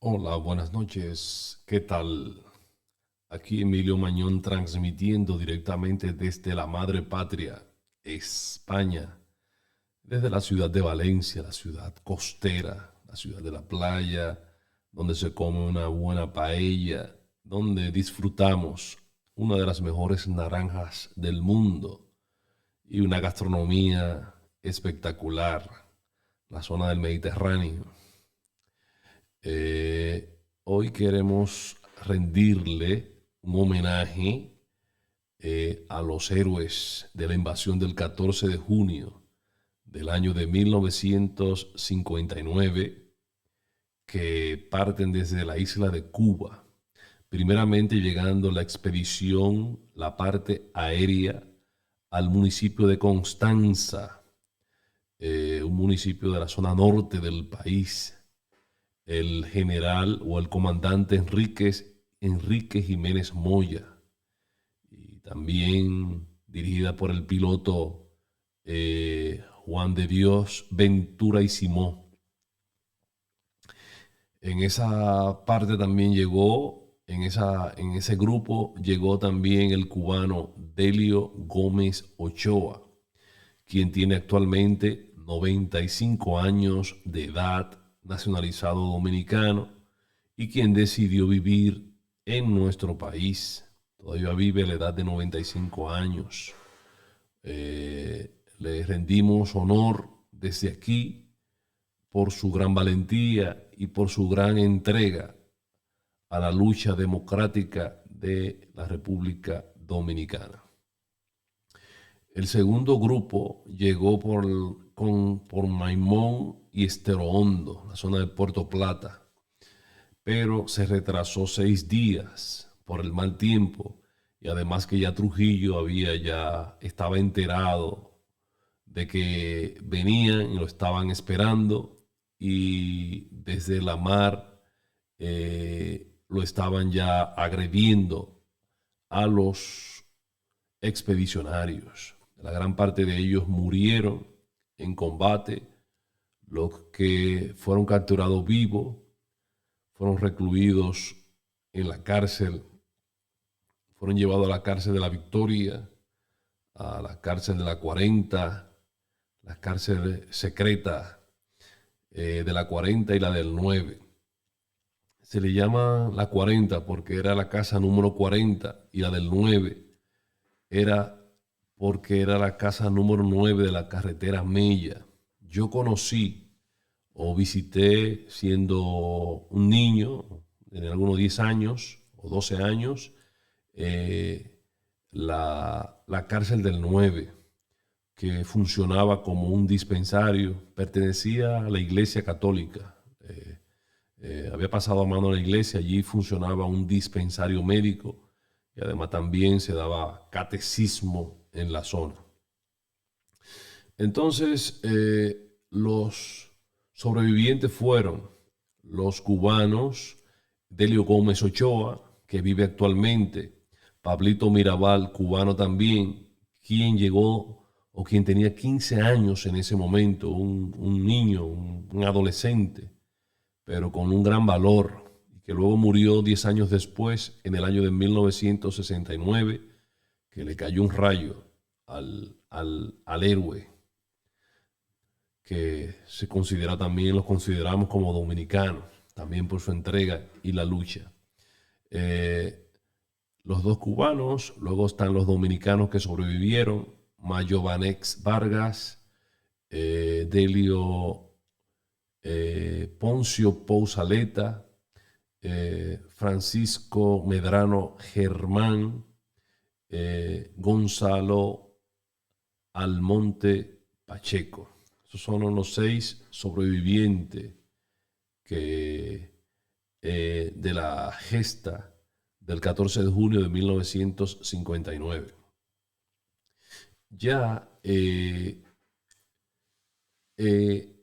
Hola, buenas noches. ¿Qué tal? Aquí Emilio Mañón transmitiendo directamente desde la madre patria, España, desde la ciudad de Valencia, la ciudad costera, la ciudad de la playa, donde se come una buena paella, donde disfrutamos una de las mejores naranjas del mundo y una gastronomía espectacular, la zona del Mediterráneo. Hoy queremos rendirle un homenaje a los héroes de la invasión del 14 de junio del año de 1959 que parten desde la isla de Cuba. Primeramente llegando la expedición, la parte aérea, al municipio de Constanza, un municipio de la zona norte del país. El general o el comandante Enrique Jiménez Moya, y también dirigida por el piloto Juan de Dios Ventura y Simón. En esa parte también llegó, en ese grupo llegó también el cubano Delio Gómez Ochoa, quien tiene actualmente 95 años de edad, nacionalizado dominicano y quien decidió vivir en nuestro país. Todavía vive a la edad de 95 años. Le rendimos honor desde aquí por su gran valentía y por su gran entrega a la lucha democrática de la República Dominicana. El segundo grupo llegó por Maimón y Estero Hondo, la zona de Puerto Plata, pero se retrasó 6 días por el mal tiempo y además que ya Trujillo estaba enterado de que venían y lo estaban esperando y desde la mar lo estaban ya agrediendo a los expedicionarios. La gran parte de ellos murieron en combate, los que fueron capturados vivos fueron recluidos en la cárcel, fueron llevados a la cárcel de la Victoria, a la cárcel de la 40, la cárcel secreta de la 40 y la del 9. Se le llama la 40 porque era la casa número 40 y la del 9 era porque era la casa número 9 de la carretera Mella. Yo conocí o visité siendo un niño, de algunos 10 años o 12 años, eh, la cárcel del 9 que funcionaba como un dispensario, pertenecía a la iglesia católica. Había pasado a mano a la iglesia, allí funcionaba un dispensario médico y además también se daba catecismo en la zona. Entonces, los sobrevivientes fueron los cubanos Delio Gómez Ochoa, que vive actualmente, Pablito Mirabal, cubano también, quien llegó o quien tenía 15 años en ese momento, un niño, un adolescente, pero con un gran valor, y que luego murió 10 años después, en el año de 1969, que le cayó un rayo al héroe que se considera también, los consideramos como dominicanos, también por su entrega y la lucha. Eh, los dos cubanos, luego están los dominicanos que sobrevivieron, Mayovanex Vargas, Delio Poncio Pousaleta, Francisco Medrano Germán, Gonzalo Almonte Pacheco. Esos son los 6 sobrevivientes que, de la gesta del 14 de junio de 1959. Ya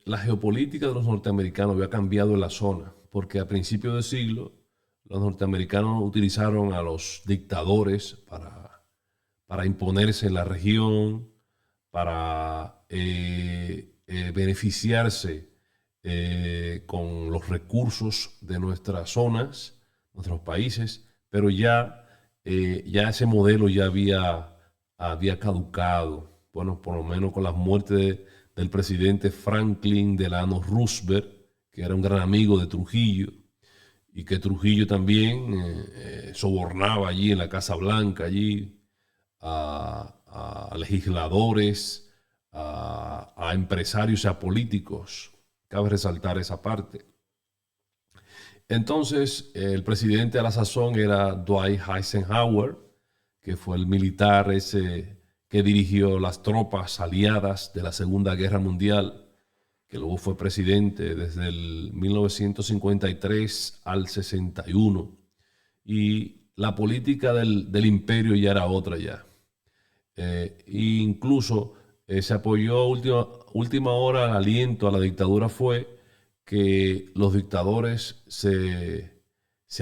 la geopolítica de los norteamericanos había cambiado en la zona, porque a principios de siglo los norteamericanos utilizaron a los dictadores para imponerse en la región, para beneficiarse con los recursos de nuestras zonas, nuestros países, pero ya ese modelo ya había caducado. Bueno, por lo menos con la muerte del presidente Franklin Delano Roosevelt, que era un gran amigo de Trujillo, y que Trujillo también sobornaba allí en la Casa Blanca, allí a legisladores, a empresarios y a políticos. Cabe resaltar esa parte. Entonces, el presidente a la sazón era Dwight Eisenhower, que fue el militar ese que dirigió las tropas aliadas de la Segunda Guerra Mundial, que luego fue presidente desde el 1953 al 61. Y la política del imperio ya era otra ya. E incluso se apoyó última hora al aliento a la dictadura fue que los dictadores se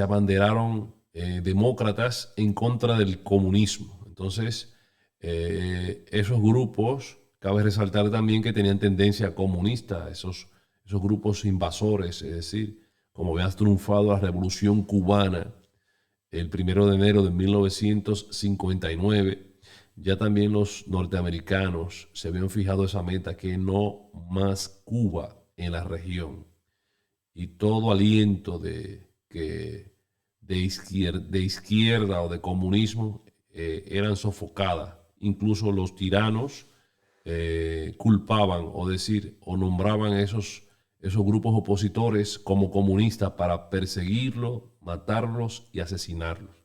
abanderaron demócratas en contra del comunismo. Entonces, esos grupos, cabe resaltar también que tenían tendencia comunista, esos grupos invasores, es decir, como había triunfado la revolución cubana el 1 de enero de 1959, ya también los norteamericanos se habían fijado esa meta, que no más Cuba en la región. Y todo aliento de izquierda o de comunismo eran sofocadas. Incluso los tiranos culpaban o nombraban esos grupos opositores como comunistas para perseguirlos, matarlos y asesinarlos.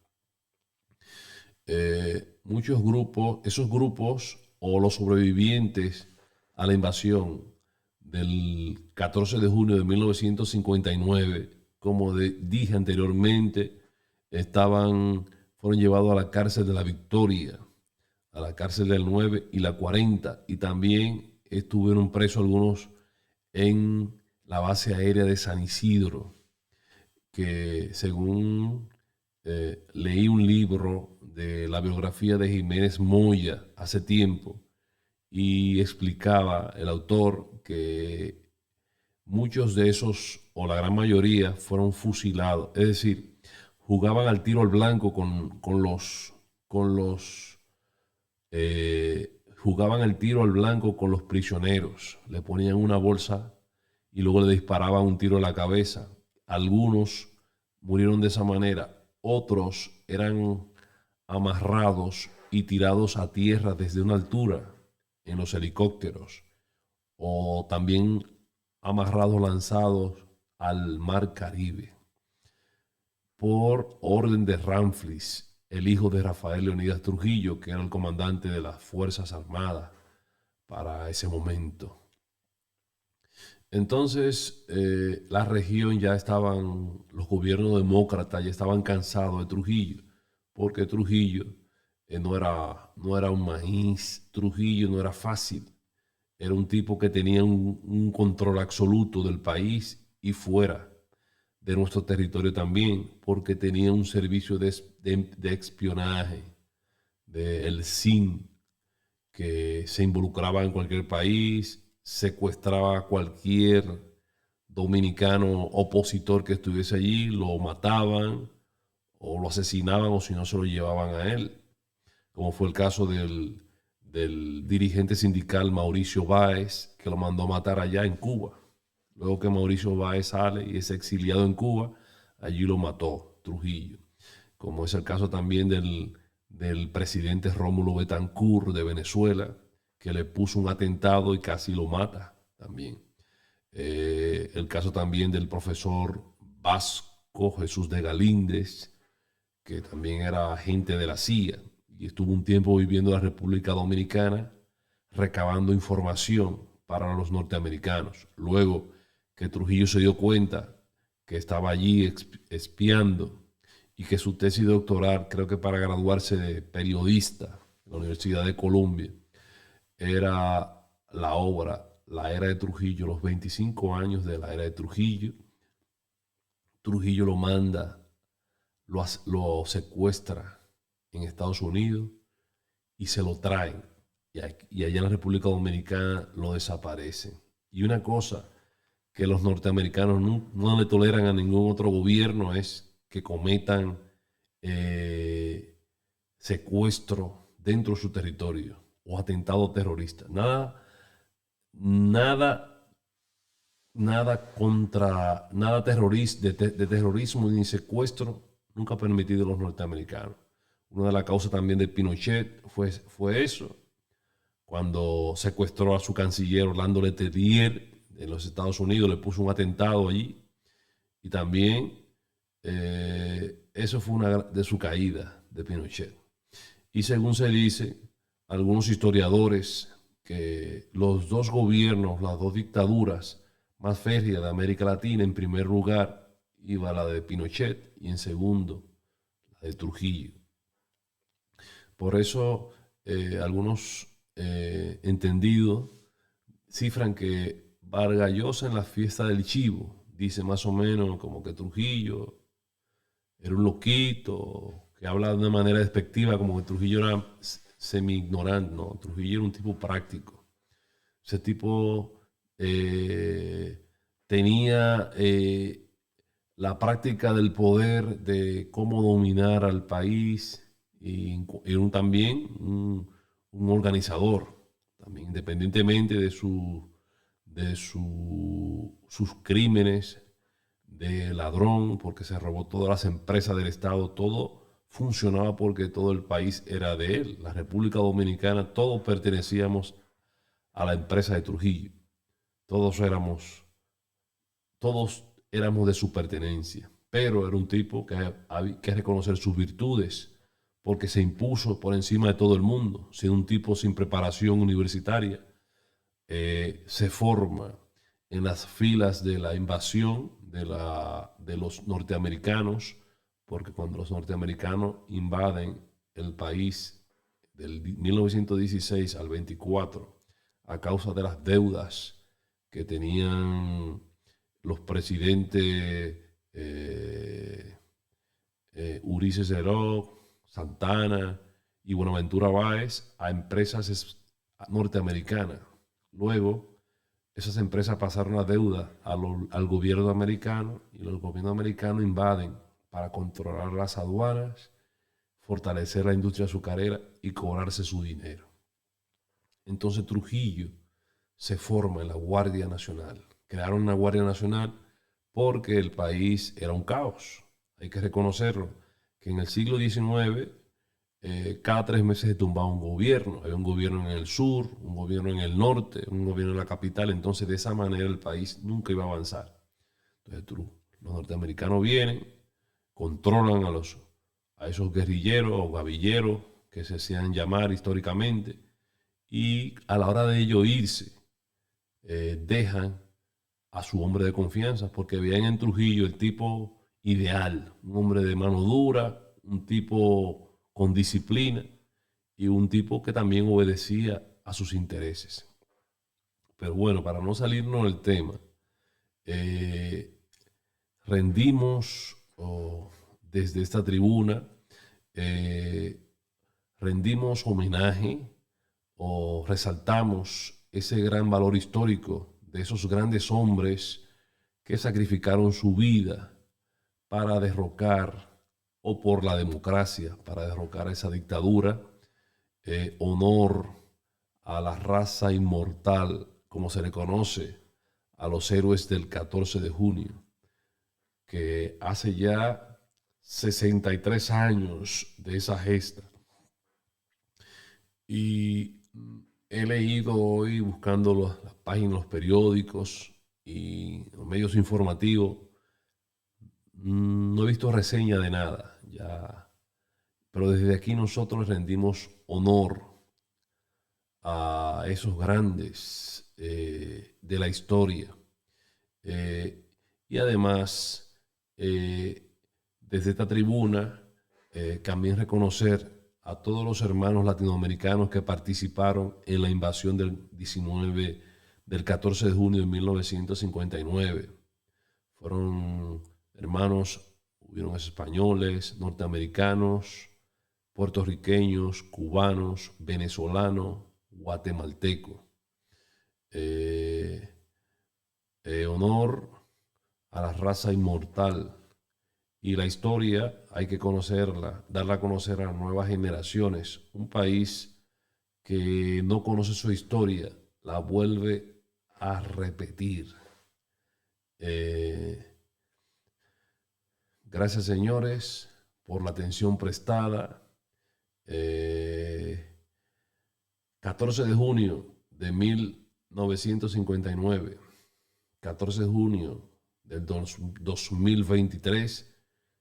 Muchos grupos, esos grupos o los sobrevivientes a la invasión del 14 de junio de 1959, como dije anteriormente, fueron llevados a la cárcel de la Victoria, a la cárcel del 9 y la 40, y también estuvieron presos algunos en la base aérea de San Isidro, que según leí un libro de la biografía de Jiménez Moya hace tiempo y explicaba el autor que muchos de esos, o la gran mayoría, fueron fusilados. Es decir, jugaban al tiro al blanco jugaban el tiro al blanco con los prisioneros. Le ponían una bolsa y luego le disparaban un tiro en la cabeza. Algunos murieron de esa manera. Otros eran amarrados y tirados a tierra desde una altura en los helicópteros, o también amarrados, lanzados al mar Caribe por orden de Ramflis, el hijo de Rafael Leonidas Trujillo, que era el comandante de las Fuerzas Armadas para ese momento. Entonces, la región los gobiernos demócratas ya estaban cansados de Trujillo, porque Trujillo no era un maíz, Trujillo no era fácil, era un tipo que tenía un control absoluto del país y fuera de nuestro territorio también, porque tenía un servicio de espionaje del SIN, que se involucraba en cualquier país, secuestraba a cualquier dominicano opositor que estuviese allí, lo mataban o lo asesinaban, o si no se lo llevaban a él, como fue el caso del dirigente sindical Mauricio Báez, que lo mandó a matar allá en Cuba. Luego que Mauricio Báez sale y es exiliado en Cuba, allí lo mató Trujillo. Como es el caso también del presidente Rómulo Betancourt de Venezuela, que le puso un atentado y casi lo mata también. El caso también del profesor Vasco Jesús de Galíndez, que también era agente de la CIA y estuvo un tiempo viviendo en la República Dominicana recabando información para los norteamericanos. Luego que Trujillo se dio cuenta que estaba allí espiando y que su tesis doctoral, creo que para graduarse de periodista en la Universidad de Columbia, era la obra La Era de Trujillo, los 25 años de la Era de Trujillo. Trujillo lo manda, lo secuestra en Estados Unidos y se lo traen. Y allá en la República Dominicana lo desaparecen. Y una cosa que los norteamericanos no le toleran a ningún otro gobierno es que cometan secuestro dentro de su territorio o atentado terrorista. Nada, nada de terrorismo ni secuestro nunca ha permitido los norteamericanos. Una de las causas también de Pinochet fue eso, cuando secuestró a su canciller Orlando Letelier en los Estados Unidos, le puso un atentado allí. Y también eso fue una de su caída de Pinochet. Y según se dice, algunos historiadores, que los dos gobiernos, las dos dictaduras más férreas de América Latina, en primer lugar iba la de Pinochet y en segundo la de Trujillo. Por eso algunos entendidos cifran que Vargas Llosa en la fiesta del Chivo dice más o menos como que Trujillo era un loquito, que habla de una manera despectiva, como que Trujillo era semi-ignorante, ¿no? Trujillo era un tipo práctico. Ese tipo tenía la práctica del poder, de cómo dominar al país, y era también un organizador, también independientemente sus crímenes de ladrón, porque se robó todas las empresas del Estado. Todo funcionaba porque todo el país era de él. La República Dominicana, todos pertenecíamos a la empresa de Trujillo. Todos todos éramos de su pertenencia. Pero era un tipo que había que reconocer sus virtudes, porque se impuso por encima de todo el mundo. Siendo un tipo sin preparación universitaria, se forma en las filas de la invasión de los norteamericanos, porque cuando los norteamericanos invaden el país del 1916 al 24, a causa de las deudas que tenían los presidentes Ulises Seró, Santana y Buenaventura Báez, a empresas norteamericanas. Luego, esas empresas pasaron la deuda al gobierno americano, y los gobiernos americanos invaden para controlar las aduanas, fortalecer la industria azucarera y cobrarse su dinero. Entonces Trujillo se forma en la Guardia Nacional. Crearon una Guardia Nacional porque el país era un caos. Hay que reconocerlo, que en el siglo XIX cada 3 meses se tumbaba un gobierno. Había un gobierno en el sur, un gobierno en el norte, un gobierno en la capital. Entonces, de esa manera el país nunca iba a avanzar. Entonces, los norteamericanos vienen, controlan a esos guerrilleros o gavilleros que se hacían llamar históricamente, y a la hora de ellos irse, dejan a su hombre de confianza, porque veían en Trujillo el tipo ideal, un hombre de mano dura, un tipo con disciplina y un tipo que también obedecía a sus intereses. Pero bueno, para no salirnos del tema, eh, rendimos desde esta tribuna, eh, rendimos homenaje o resaltamos ese gran valor histórico de esos grandes hombres que sacrificaron su vida para derrocar, o por la democracia, para derrocar esa dictadura. Honor a la raza inmortal, como se le conoce a los héroes del 14 de junio, que hace ya 63 años de esa gesta. Y he leído hoy, buscando las páginas, los periódicos y los medios informativos, no he visto reseña de nada, ya, pero desde aquí nosotros rendimos honor a esos grandes de la historia. Y además, desde esta tribuna, también reconocer a todos los hermanos latinoamericanos que participaron en la invasión del 14 de junio de 1959. Fueron hermanos, hubieron españoles, norteamericanos, puertorriqueños, cubanos, venezolanos, guatemaltecos. honor a la raza inmortal. Y la historia hay que conocerla, darla a conocer a nuevas generaciones. Un país que no conoce su historia la vuelve a repetir. Eh, gracias, señores, por la atención prestada. 14 de junio de 1959, 14 de junio del 2023,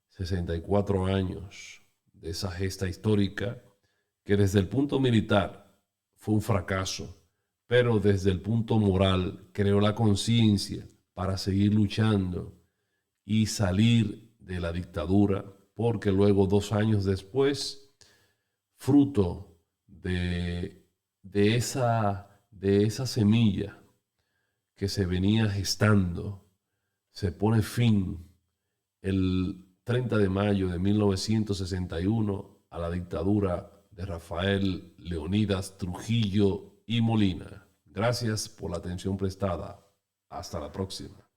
64 años de esa gesta histórica que desde el punto militar fue un fracaso, pero desde el punto moral creó la conciencia para seguir luchando y salir de la dictadura, porque luego, 2 años después, fruto de esa semilla que se venía gestando, se pone fin el 30 de mayo de 1961 a la dictadura de Rafael Leónidas Trujillo y Molina. Gracias por la atención prestada. Hasta la próxima.